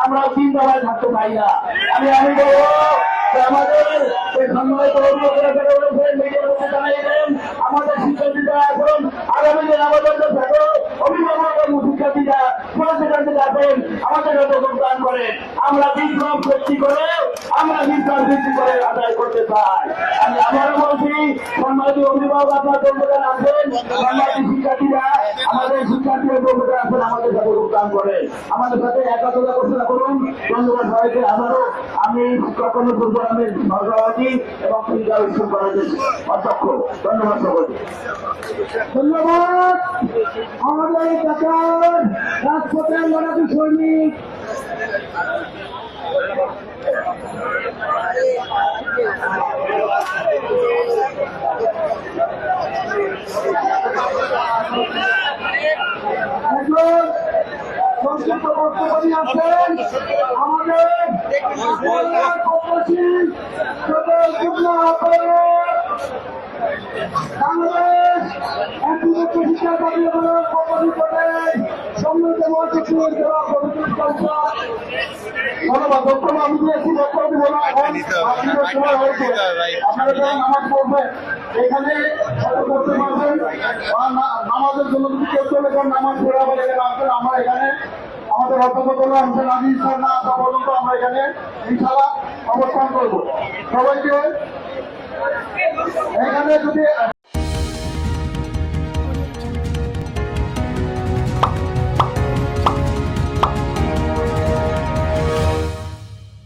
আমরা তিন দফায় থাকতে পাই না। আমি বলবো আমাদের সম্মানিত আমাদের শিক্ষার্থীরা এখন আগামী দিন আমাদের অভিভাবক এবং শিক্ষার্থীরা সেখানে যাবেন আমাদের যোগদান করেন। আমরা বিপ্লব সৃষ্টি করে আদায় করতে চাই। আমি আবারও বলছি, সম্মানিত অভিভাবক আপনার যোগদান আছেন, সম্মানিত শিক্ষার্থীরা আমাদের শিক্ষার্থীরা যোগদান আছেন, আমাদের সাথে যোগদান করেন, আমাদের সাথে একাত্মতা ঘোষণা করুন। ধন্যবাদ সবাইকে। আবারও আমি কখনো প্রোগ্রামের সভাপতি এবং ফিল্ডার উৎসব করার অধ্যক্ষ। ধন্যবাদ সকলকে। ধন্যবাদ আমাদের ঢাকার রাজপথের লড়াকু সৈনিক একজন সংক্ষিপ্ত বক্তব্য নিয়ে আসছেন আমাদের বাংলাদেশ একমাত্র শিক্ষা দাবি সম্মিলিত মহাসচিবের দেওয়া ধন্যবাদ। বক্তব্য আমি দিয়েছি, বক্তব্য দিব না। আপনারা নামাজ পড়বেন, এখানে করতে পারবেন। নামাজের জন্য যদি কেউ চলে যান, নামাজ পড়ে আবার এখানে আসবেন। আমরা এখানে আমাদের অধ্যক্ষ করলাম নাজি স্যার না আসা পর্যন্ত আমরা এখানে ইনশাআল্লাহ অবস্থান করবো। সবাইকে এখানে যদি